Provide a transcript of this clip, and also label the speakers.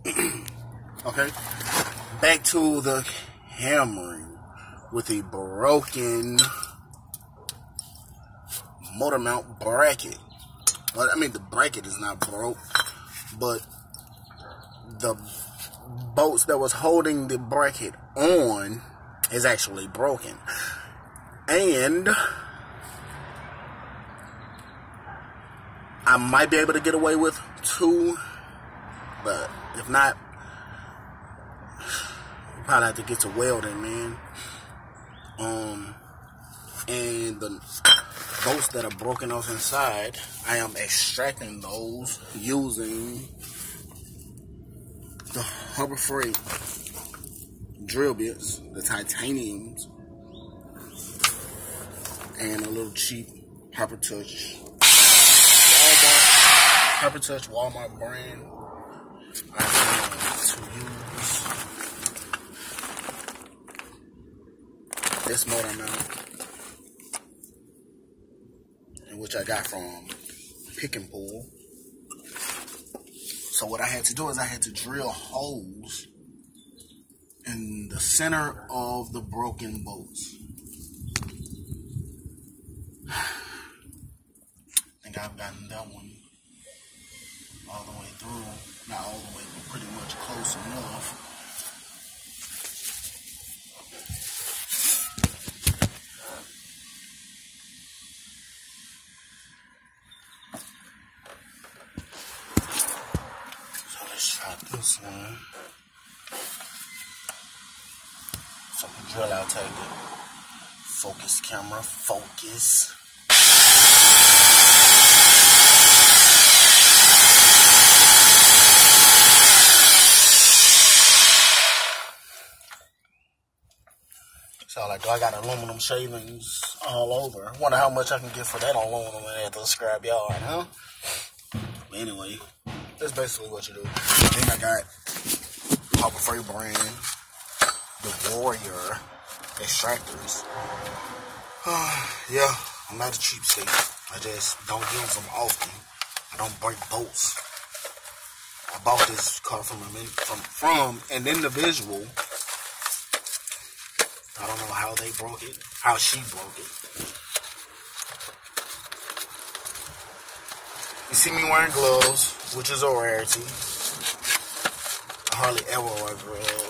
Speaker 1: Okay, back to the hammering with a broken motor mount bracket. Well, I mean, the bracket is not broke, but the bolts that was holding the bracket on is actually broken. And I might be able to get away with 2, but if not, you probably have to get to welding, man. And the bolts that are broken off inside, I am extracting those using the Harbor Freight drill bits, the titaniums, and a little cheap Hyper Touch Walmart brand. I plan to use this motor mount, which I got from Pick and Pull. So what I had to do is I had to drill holes in the center of the broken bolts. I think I've gotten that one all the way through. Not all the way, but pretty much close enough. This one. So the drill out, take it. Focus camera, focus. So like, I got aluminum shavings all over. I wonder how much I can get for that aluminum at the scrap yard, huh? But anyway, that's basically what you do. Then I got Harbor Freight brand, the Warrior extractors. Yeah, I'm not a cheapskate. I just don't use them often. I don't break bolts. I bought this car from an individual. I don't know how they broke it, how she broke it. You see me wearing gloves, which is a rarity. I hardly ever wear gloves.